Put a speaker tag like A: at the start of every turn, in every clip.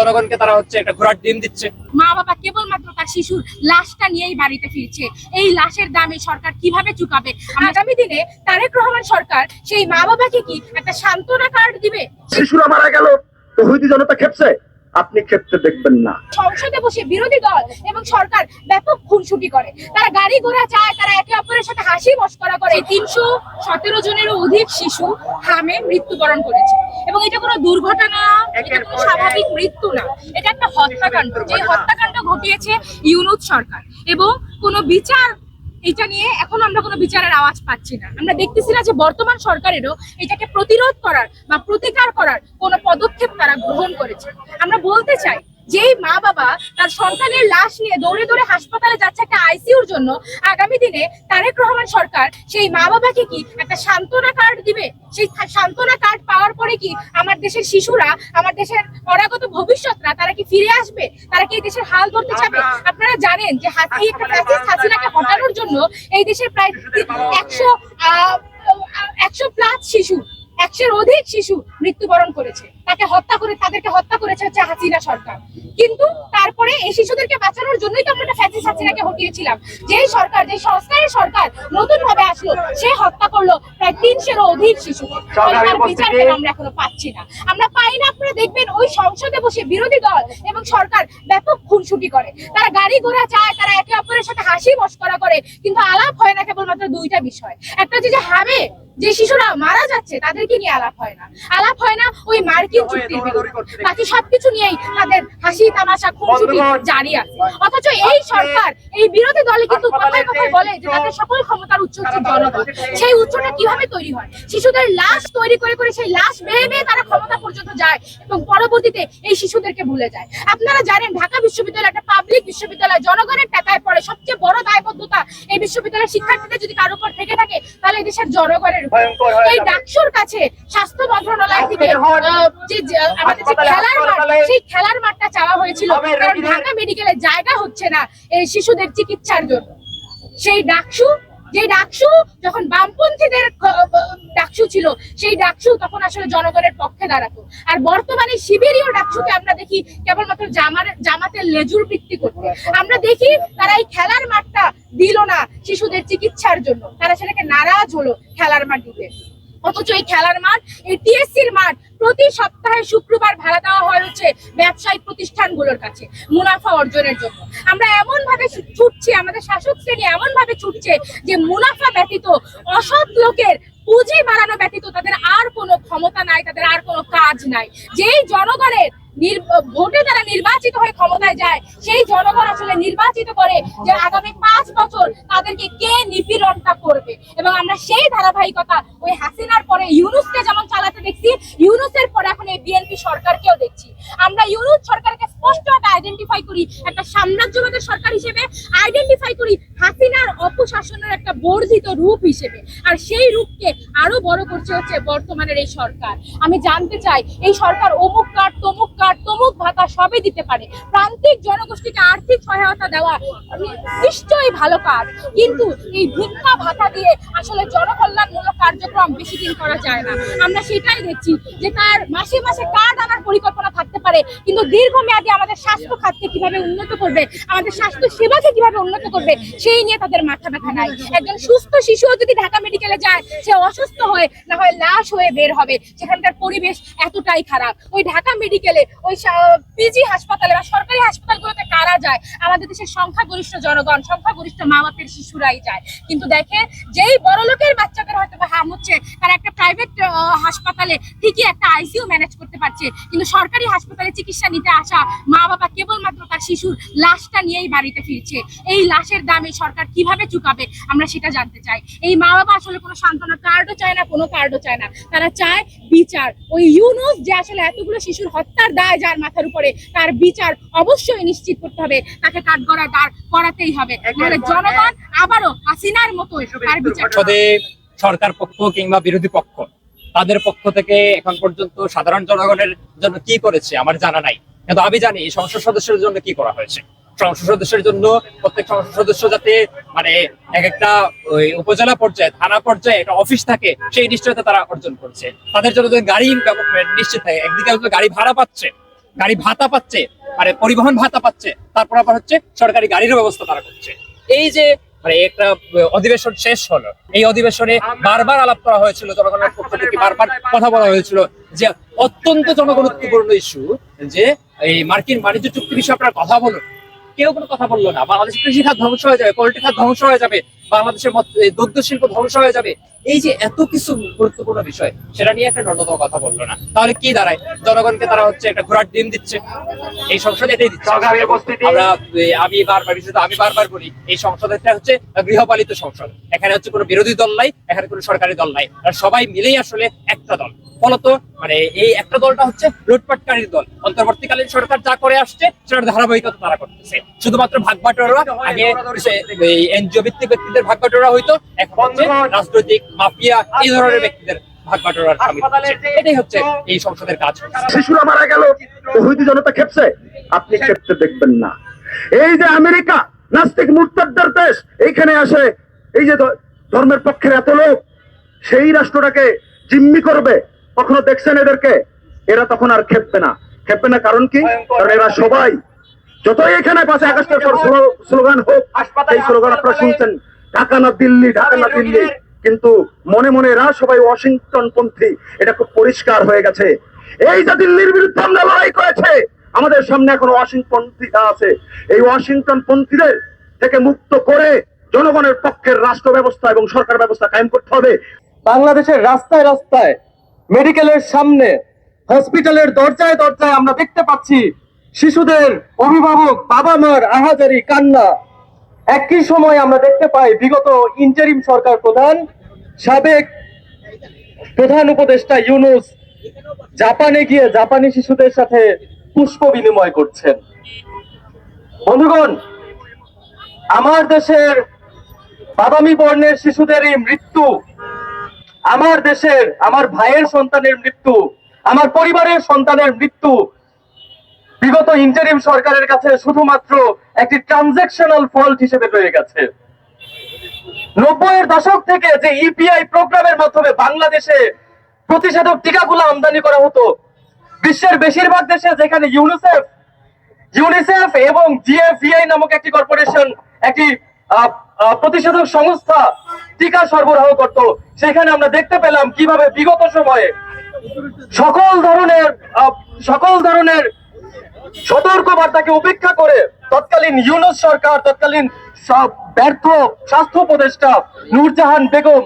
A: জনগণকে তারা হচ্ছে একটা ঘোড়ার ডিম দিচ্ছে।
B: মা বাবা কেবলমাত্র তার শিশুর লাশটা নিয়েই বাড়িতে ফিরছে। এই লাশের দামে সরকার কিভাবে চুকাবে? আগামী দিনে তারেক রহমান সরকার সেই মা বাবাকে কি একটা সান্ত্বনা কার্ড দিবে?
C: শিশুরা মারা গেল, তৌহিদি জনতা খেপছে, আপনি ক্ষেপতে দেখবেন না।
B: সংসদে বসে বিরোধী দল এবং সরকার ব্যাপক খুনসুটি করে, তারা গাড়ি ঘোড়া চায়, তারা একে অপরের সাথে হাসি মশকরা করে। ৩১৭ জনেরও অধিক শিশু হামে মৃত্যুবরণ করেছে এবং এটা কোনো দুর্ঘটনা, এটা কোনো স্বাভাবিক মৃত্যু না, এটা একটা হত্যাকাণ্ড। যে হত্যাকাণ্ড ঘটিয়েছে ইউনূস সরকার এবং কোনো বিচার এটা নিয়ে এখন আমরা কোনো বিচারের আওয়াজ পাচ্ছি না। আমরা দেখতেছি না যে বর্তমান সরকারেরও এটাকে প্রতিরোধ করার বা প্রতিকার করার কোনো পদক্ষেপ তারা গ্রহণ করেছে। আমরা বলতে চাই যেই মা বাবা তার সন্তানের লাশ নিয়ে দৌড়ে দৌড়ে হাসপাতালে যাচ্ছে একটা আইসিইউর জন্য, আগামী দিনে তারেক রহমান সরকার সেই মা বাবাকে কি একটা সান্ত্বনা কার্ড দিবে? সেই সান্ত্বনা কার্ড পাওয়ার পরে কি আমার দেশের শিশুরা, আমার দেশের অনাগত ভবিষ্যৎরা তারা কি ফিরে আসবে? তারা কি এই দেশের হাল ধরতে চাবে? আপনারা জানেন যে হাসিনাকে হটানোর জন্য এই দেশের প্রায় 100+ শিশু, 100-এর অধিক শিশু মৃত্যুবরণ করেছে। তাদেরকে হত্যা করেছে হচ্ছে হাসিনা সরকার। কিন্তু তারপরে এই শিশুদেরকে বাঁচানোর জন্যই তো আমরা ফ্যাসিস্ট হাসিনাকে হটিয়েছিলাম। যেই সরকার, যেই সংস্কারের সরকার নতুন ভাবে আসলো, সে হত্যা করলো প্রায় 300-এরও অধিক শিশু। তার বিচার আমরা এখনো পাচ্ছি না, আমরা পাই না। আপনারা দেখবেন ওই সংসদে বসে বিরোধী দল এবং সরকার ব্যাপক খুনসুটি করে, তারা গাড়ি ঘোড়া চায়, তারা একে অপরের সাথে হাসি মশকরা করে, কিন্তু আলাপ হয় না কেবলমাত্র দুইটা বিষয়। একটা হচ্ছে যে হামে যে শিশুরা মারা যাচ্ছে তাদেরকে নিয়ে আলাপ হয় না, আলাপ হয় না ওই মার্কিন চুক্তির বিরুদ্ধে। বাকি সবকিছু নিয়েই তাদের হাসি তামাশা খুনসুটি জারি আছে। অথচ এই সরকার, এই বিরোধী দলে কিন্তু কথায় কথায় বলে যে তাদের সকল ক্ষমতার উৎস হচ্ছে জনগণ। সেই উৎসটা কিভাবে তৈরি হয়? শিশুদের লাশ তৈরি করে করে সেই লাশ বেয়ে বেয়ে তারা ক্ষমতা পর্যন্ত যায় এবং পরবর্তীতে এই শিশুদেরকে ভুলে যায়। আপনারা জানেন ঢাকা বিশ্ববিদ্যালয় একটা পাবলিক বিশ্ববিদ্যালয়, জনগণের টাকায় পড়ে। সবচেয়ে বড় দায়বদ্ধতা এই বিশ্ববিদ্যালয়ের শিক্ষার্থীদের যদি কারোর উপর থেকে থাকে তাহলে এই দেশের জনগণের। এই ডাকসুর কাছে স্বাস্থ্য মন্ত্রণালয় থেকে আমাদের যে খেলার মাঠ, সেই খেলার মাঠটা চাওয়া হয়েছিল, কারণ ঢাকা মেডিকেলে জায়গা হচ্ছে না এই শিশুদের চিকিৎসার জন্য। সেই ডাকসু, যে ডাকসু যখন বামপন্থীদের ডাকসু ছিল, সেই ডাকসু তখন আসলে জনগণের পক্ষে দাঁড়াতো। আর বর্তমানে শিবিরীয় ডাকসুকে আমরা দেখি কেবলমাত্র জামাতের লেজুর বৃত্তি করতে। আমরা দেখি তারা এই খেলার মাঠটা দিল না শিশুদের চিকিৎসার জন্য, তারা সেটাকে নারাজ হলো খেলার মাঠ দিতে। অথচ এই খেলার মাঠ, এই টিএসসির মাঠ প্রতি সপ্তাহে শুক্রবার ভাড়া দেওয়া হয় হচ্ছে ব্যবসায়িক প্রতিষ্ঠানগুলোর কাছে মুনাফা অর্জনের জন্য। আমরা এমন ভাবে ছুটছি, আমাদের শাসক শ্রেণী এমন ভাবে ছুটছে যে মুনাফা ব্যতীত, অসৎ লোকের পুঁজি বাড়ানো ব্যতীত তাদের আর কোনো ক্ষমতা নাই, তাদের আর কোনো কাজ নাই। যেই জনগণের ভোটে তারা নির্বাচিত হয়ে ক্ষমতায় যায়, সেই জনগণ আসলে নির্বাচিত করে যে আগামী 5 বছর তাদেরকে কে নিপীড়নটা করবে। এবং আমরা সেই ধারাবাহিকতা ওই হাসিনার পরে ইউনূসকে যেমন চালাতে দেখছি, ইউনূসের পরে এখন এই বিএনপি সরকারকেও দেখছি। আমরা ইউনূস সরকারকে স্পষ্টভাবে আইডেন্টিফাই করি একটা সাম্রাজ্যবাদের সরকার হিসেবে, আইডেন্টিফাই করি হাসিনার অপশাসনের একটা বর্ধিত রূপ হিসেবে। আর সেই রূপকে আরো বড় করছে হচ্ছে বর্তমানের এই সরকার। আমি জানতে চাই, এই সরকার অমুক কার্ড, তমুক কার্ড, তমুক ভাতা সবই দিতে পারে, প্রান্তিক জনগোষ্ঠীকে আর্থিক সহায়তা দেওয়া নিশ্চয়ই ভালো কাজ, কিন্তু এই ভিক্ষা ভাতা দিয়ে আসলে জনকল্যাণমূলক কার্যক্রম বেশি দিন করা যায় না। আমরা সেটাই দেখছি যে তার মাসে মাসে কার্ড আনার পরিকল্পনা থাকতে পারে, কিন্তু দীর্ঘমেয়াদী আমাদের স্বাস্থ্য খাতকে কিভাবে উন্নত করবে, আমাদের স্বাস্থ্য সেবাকে কিভাবে উন্নত করবে, সেই নিয়ে তাদের মাথা ব্যথা নাই। একজন সুস্থ শিশুও যদি ঢাকা মেডিকেলে যায়, সে অসুস্থ হয়ে না হয় লাশ হয়ে বের হবে। সেখানকার পরিবেশ এতটাই খারাপ। ওই ঢাকা মেডিকেলে, ওই পিজি হাসপাতালে বা সরকারি হাসপাতালগুলোতে কারা যায়? আমাদের দেশের সংখ্যাগরিষ্ঠ জনগণ, সংখ্যাগরিষ্ঠ মা বাপের শিশুরাই যায়। কিন্তু দেখে যেই বড় লোকের বাচ্চাদের হয়তো বা হাম হচ্ছে, তারা একটা প্রাইভেট হাসপাতালে ঠিকই একটা আইসিইউ ম্যানেজ করতে পারছে, কিন্তু সরকারি হাসপাতালে চিকিৎসা নিতে আসা মা বাবা কেবলমাত্র তার শিশুর লাশটা নিয়েই বাড়িতে ফিরছে। এই লাশের দামে সরকার কিভাবে চুকাবে আমরা সেটা জানতে চাই। এই মা বাবা আসলে কোনো সান্ত্বনা কার্ডও চায় না, কোনো কার্ডও চায় না, তারা চায় বিচার। ওই ইউনূস যে আসলে এতগুলো শিশুর হত্যার দায় যার মাথার উপরে, তার বিচার অবশ্যই নিশ্চিত করতে হবে, তাকে কাঠগড়ায় দাঁড় করাতেই হবে, নাহলে জনগণ আবারও হাসিনার মতো তার বিচার।
A: সরকার পক্ষ কিংবা বিরোধী পক্ষ, তাদের পক্ষ থেকে এখন পর্যন্ত সাধারণ জনগণের জন্য কি করেছে আমার জানা নাই, কিন্তু আমি জানি সংসদ সদস্যের জন্য কি করা হয়েছে। সংসদ সদস্যের জন্য প্রত্যেক সংসদ সদস্য যাতে মানে এক একটা ওই উপজেলা পর্যায়ে, থানা পর্যায়ে একটা অফিস থাকে, সেই নিশ্চয়তা তারা অর্জন করছে। তাদের জন্য গাড়ি নিশ্চিত থাকে, একদিকে গাড়ি ভাড়া পাচ্ছে, গাড়ি ভাতা পাচ্ছে, মানে পরিবহন ভাতা পাচ্ছে, তারপর আবার হচ্ছে সরকারি গাড়ির ব্যবস্থা তারা করছে। এই যে মানে একটা অধিবেশন শেষ হলো, এই অধিবেশনে বারবার আলাপ করা হয়েছিল, জনগণের পক্ষ থেকে বারবার কথা বলা হয়েছিল যে অত্যন্ত জনগুরুত্বপূর্ণ ইস্যু যে এই মার্কিন বাণিজ্য চুক্তি বিষয়ে আপনারা কথা বলুন। কেউ কোনো কথা বললো না। বাংলাদেশের কৃষি খাত ধ্বংস হয়ে যাবে, পোল্ট্রি খাত ধ্বংস হয়ে যাবে, বাংলাদেশের দুগ্ধ শিল্প ধ্বংস হয়ে যাবে। এই যে এত কিছু গুরুত্বপূর্ণ বিষয়, সেটা নিয়ে একটা ন্যূনতম কথা বললো না। তাহলে কি দাঁড়ায়? জনগণকে তারা হচ্ছে একটা ঘোড়ার ডিম দিচ্ছে। এই সংসদে এটাই দিচ্ছে। আমি বারবার বলি, এই সংসদটা হচ্ছে গৃহপালিত সংসদ। এখানে হচ্ছে কোনো বিরোধী দল নাই, এখানে কোনো সরকারি দল নাই, আর সবাই মিলেই আসলে একটা দল। ফলত মানে এই একটা দলটা হচ্ছে লুটপাটকারীর দল। অন্তর্বর্তীকালীন সরকার যা করে আসছে সেটার ধারাবাহিকতা তারা করতেছে। শুধুমাত্র ভাগ বাটোয়ারা, আগে এনজিও ভিত্তিক ব্যক্তিদের ভাগ বাটোয়ারা হইতো, এখন হচ্ছে রাজনৈতিক মাফিয়া এই ধরনের ব্যক্তিদের ভাগ বাটোয়ারা। এটাই হচ্ছে এই সংসদের কাজ।
C: শিশুরা মারা গেল, তৌহিদি জনতা খেপছে, আপনি খেপতে দেখবেন না। এই যে আমেরিকা নাস্তিক মুরতাদদের দেশ, এইখানে আসে এই যে ধর্মের পক্ষের এত লোক, সেই রাষ্ট্রটাকে জিম্মি করবে, কখনো দেখছেন এদেরকে? এরা তখন আর খেপবে না। খেপবে না কারণ কি? কারণ এরা সবাই, যতই এখানে 5 আগস্টের পর স্লোগান হোক, এই স্লোগান আপনারা শুনছেন, ঢাকা না দিল্লি, ঢাকা না দিল্লি, কিন্তু মনে মনে এরা সবাই ওয়াশিংটন পন্থী। এটা খুব পরিষ্কার হয়ে গেছে। এই যে দিল্লির বিরুদ্ধে আমরা লড়াই করেছে, আমাদের সামনে এখন ওয়াশিংটন পন্থীরা আছে। এই ওয়াশিংটন পন্থীদের থেকে মুক্ত করে জনগণের পক্ষের রাষ্ট্র ব্যবস্থা এবং সরকার ব্যবস্থা কায়েম করতে হবে।
D: বাংলাদেশের রাস্তায় রাস্তায়, মেডিকেলের সামনে, হসপিটালের দরজায় দরজায় আমরা দেখতে পাচ্ছি শিশুদের অভিভাবক বাবা মার আহাজারি কান্না। একই সময় আমরা দেখতে পাই বিগত ইন্টারিম সরকার প্রধান, সাবেক প্রধান উপদেষ্টা ইউনূস জাপানে গিয়ে জাপানি শিশুদের সাথে পুষ্প বিনিময় করছেন। বন্ধুগণ, আমার দেশের বাদামি বর্ণের শিশুদের এই মৃত্যু, আমার দেশের আমার ভাইয়ের সন্তানের মৃত্যু, আমার পরিবারের সন্তানের মৃত্যু বিগত ইন্টারিম সরকারের কাছে শুধুমাত্র একটি ট্রানজাকশনাল ফল্ট হিসেবে রয়ে গেছে। 90-এর দশক থেকে যে ইপিআই প্রোগ্রামের মাধ্যমে বাংলাদেশে প্রতিষেধক টিকাগুলো আমদানি করা হতো, বিশ্বের বেশিরভাগ দেশে যেখানে ইউনিসেফ এবং জিএফভিআই নামক একটি কর্পোরেশন, একটি প্রতিষেধক সংস্থা টিকা সরবরাহ করত, সেখানে আমরা দেখতে পেলাম কিভাবে বিগত সময়ে সকল ধরনের সতর্ক বার্তাকে উপেক্ষা করে তৎকালীন ইউনূস সরকার, তৎকালীন ব্যর্থ স্বাস্থ্য উপদেষ্টা নূরজাহান বেগম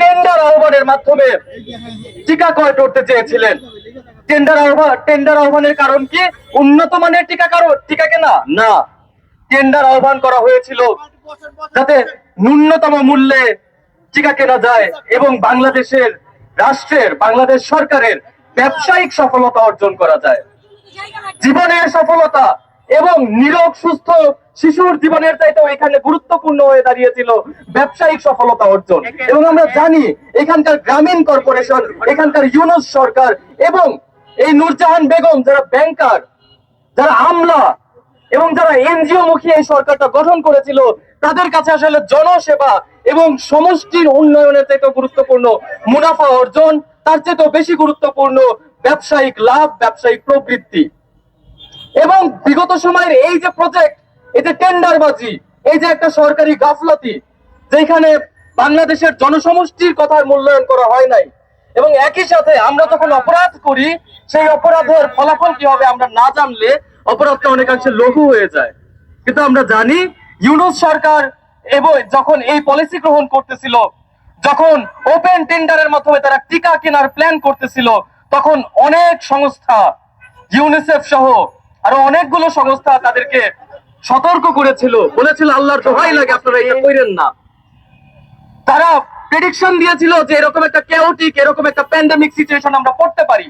D: টেন্ডার আহ্বানের মাধ্যমে টিকা ক্রয় করতে চেয়েছিলেন। টেন্ডার আহ্বানের কারণ কি? উন্নত মানের টিকা কেনা না, টেন্ডার আহ্বান করা হয়েছিল যাতে ন্যূনতম মূল্যে টিকা কেনা যায় এবং বাংলাদেশ সরকারের ব্যবসায়িক সফলতা অর্জন করা যায়। জীবনের সফলতা এবং নিরোগ সুস্থ শিশুর জীবনের চাইতেও এখানে গুরুত্বপূর্ণ হয়ে দাঁড়িয়েছিল ব্যবসায়িক সফলতা অর্জন। এবং আমরা জানি এখানকার গ্রামীণ কর্পোরেশন, এখানকার ইউনূস সরকার এবং এই নূরজাহান বেগম, যারা ব্যাংকার, যারা আমলা এবং যারা এনজিও মুখী এই সরকারটা গঠন করেছিল, তাদের কাছে আসলে জনসেবা এবং সমষ্টির উন্নয়নের চাইতেও গুরুত্বপূর্ণ মুনাফা অর্জন, তার চেয়েও বেশি গুরুত্বপূর্ণ ব্যবসায়িক লাভ, ব্যবসায়িক প্রবৃত্তি। এবং বিগত সময়ের এই যে প্রজেক্ট, এই যে টেন্ডারবাজি, এই যে একটা সরকারি গাফলতি, যেখানে বাংলাদেশের জনসমষ্টির কথার মূল্যায়ন করা হয় নাই, এবং একই সাথে আমরা যখন অপরাধ করি, সেই অপরাধের ফলাফল কি হবে আমরা না জানলে অপরাধটা অনেকাংশে লঘু হয়ে যায়। কিন্তু আমরা জানি ইউনূস সরকার এবং যখন এই পলিসি গ্রহণ করতেছিল, যখন ওপেন টেন্ডারের মাধ্যমে তারা টিকা কেনার প্ল্যান করতেছিল, তখন অনেক সংস্থা, ইউনিসেফ সহ আরো অনেকগুলো সংস্থা তাদেরকে সতর্ক করেছিল, বলেছিল আল্লাহর দোহাই লাগে আপনারা এটা করেন না। তারা প্রেডিকশন দিয়েছিল যে এরকম একটা কেওটিক, এরকম একটা প্যান্ডেমিক সিচুয়েশন আমরা পড়তে পারি।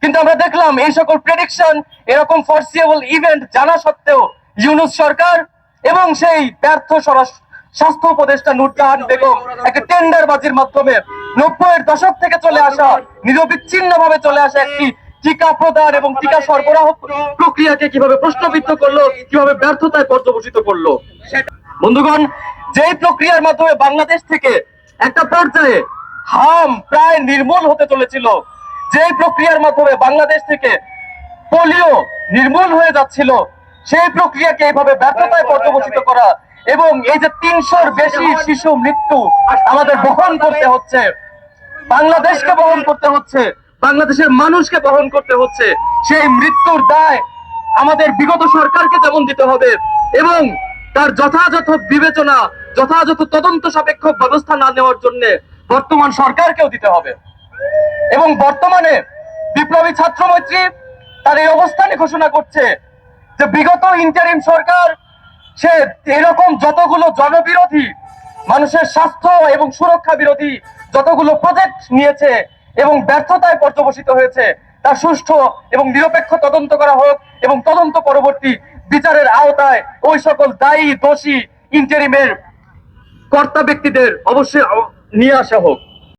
D: কিন্তু আমরা দেখলাম এই সকল প্রেডিকশন, এরকম ফরসিয়েবল ইভেন্ট জানা সত্ত্বেও ইউনূস সরকার এবং সেই ব্যর্থ স্বাস্থ্য উপদেষ্টা নূরজাহান বেগম একটা টেন্ডারবাজির মাধ্যমে 90-এর দশক থেকে চলে আসা, নিরবিচ্ছিন্ন ভাবে চলে আসা একটি টিকা প্রদান এবং টিকা সরবরাহ প্রক্রিয়াকে কিভাবে প্রশ্নবিদ্ধ করলো, কিভাবে ব্যর্থতায় পর্যবসিত করলো। বন্ধুগণ, যেই প্রক্রিয়ার মাধ্যমে বাংলাদেশ থেকে একটা পর্যায়ে হাম প্রায় নির্মূল হতে চলেছিল, যেই প্রক্রিয়ার মাধ্যমে বাংলাদেশ থেকে পোলিও নির্মূল হয়ে যাচ্ছিল, সেই প্রক্রিয়াকে এইভাবে ব্যর্থতায় পর্যবসিত করা এবং এই যে 300-র বেশি শিশু মৃত্যু আমাদের বহন করতে হচ্ছে, বাংলাদেশকে বহন করতে হচ্ছে, বাংলাদেশের মানুষকে বহন করতে হচ্ছে, সেই মৃত্যুর দায় আমাদের বিগত সরকারকে যেমন দিতে হবে এবং তার যথাযথ বিবেচনা, যথাযথ তদন্ত সাপেক্ষ ব্যবস্থা না নেওয়ার জন্য বর্তমান সরকারকেও দিতে হবে। এবং বর্তমানে বিপ্লবী ছাত্র মৈত্রী তার এই অবস্থানে ঘোষণা করছে যে বিগত ইন্টারিম সরকার সে এরকম যতগুলো জনবিরোধী, মানুষের স্বাস্থ্য এবং সুরক্ষা বিরোধী যতগুলো প্রজেক্ট নিয়েছে এবং ব্যর্থতায় পর্যবসিত হয়েছে, তার সুষ্ঠু এবং নিরপেক্ষ তদন্ত করা হোক এবং তদন্ত পরবর্তী বিচারের আওতায় ওই সকল দায়ী দোষী ইন্টারিমের কর্তা ব্যক্তিদের অবশ্যই নিয়ে আসা হোক।